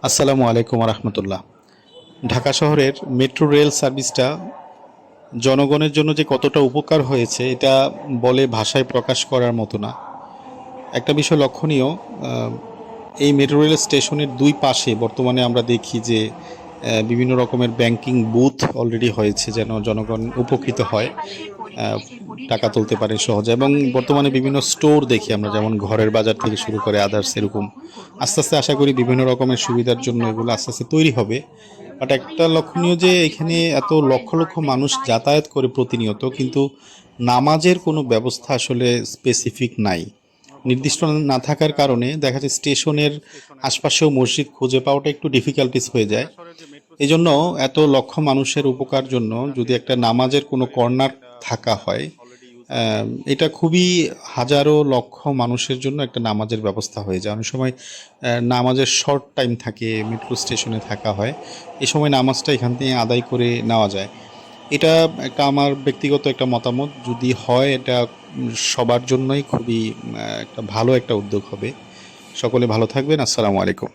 আসসালামু আলাইকুম রহমতুল্লাহ। ঢাকা শহরের মেট্রো রেল সার্ভিসটা জনগণের জন্য যে কতটা উপকার হয়েছে এটা বলে ভাষায় প্রকাশ করার মতো না। একটা বিষয় লক্ষণীয়, এই মেট্রো রেল স্টেশনের দুই পাশে বর্তমানে আমরা দেখি যে বিভিন্ন রকমের ব্যাংকিং বুথ অলরেডি হয়েছে যেন জনগণ উপকৃত হয়, আহ, টাকা তুলতে পারে সহজে। এবং বর্তমানে বিভিন্ন স্টোর দেখি আমরা, যেমন ঘরের বাজার থেকে শুরু করে আদার্স এরকম। আস্তে আস্তে আশা করি বিভিন্ন রকমের সুবিধার জন্য এগুলো আস্তে আস্তে তৈরি হবে। বাট একটা লক্ষণীয় যে এখানে এত লক্ষ লক্ষ মানুষ যাতায়াত করে প্রতিনিয়ত, কিন্তু নামাজের কোনো ব্যবস্থা আসলে স্পেসিফিক নাই। নির্দিষ্ট না থাকার কারণে দেখা যায় স্টেশনের আশপাশেও মসজিদ খুঁজে পাওয়াটা একটু ডিফিকাল্টিস হয়ে যায়। এই জন্য এত লক্ষ মানুষের উপকার জন্য যদি একটা নামাজের কোনো কর্নার থাকা হয়, এটা খুবই হাজারো লক্ষ মানুষের জন্য একটা নামাজের ব্যবস্থা হয়ে যায়। অনেক সময় নামাজের শর্ট টাইম থাকে, মেট্রো স্টেশনে থাকা হয়, এ সময় নামাজটা এখান থেকে আদায় করে নেওয়া যায়। এটা একটা আমার ব্যক্তিগত একটা মতামত। যদি হয় এটা সবার জন্যই খুবই একটা ভালো একটা উদ্যোগ হবে। সকলে ভালো থাকবেন। আসসালামু আলাইকুম।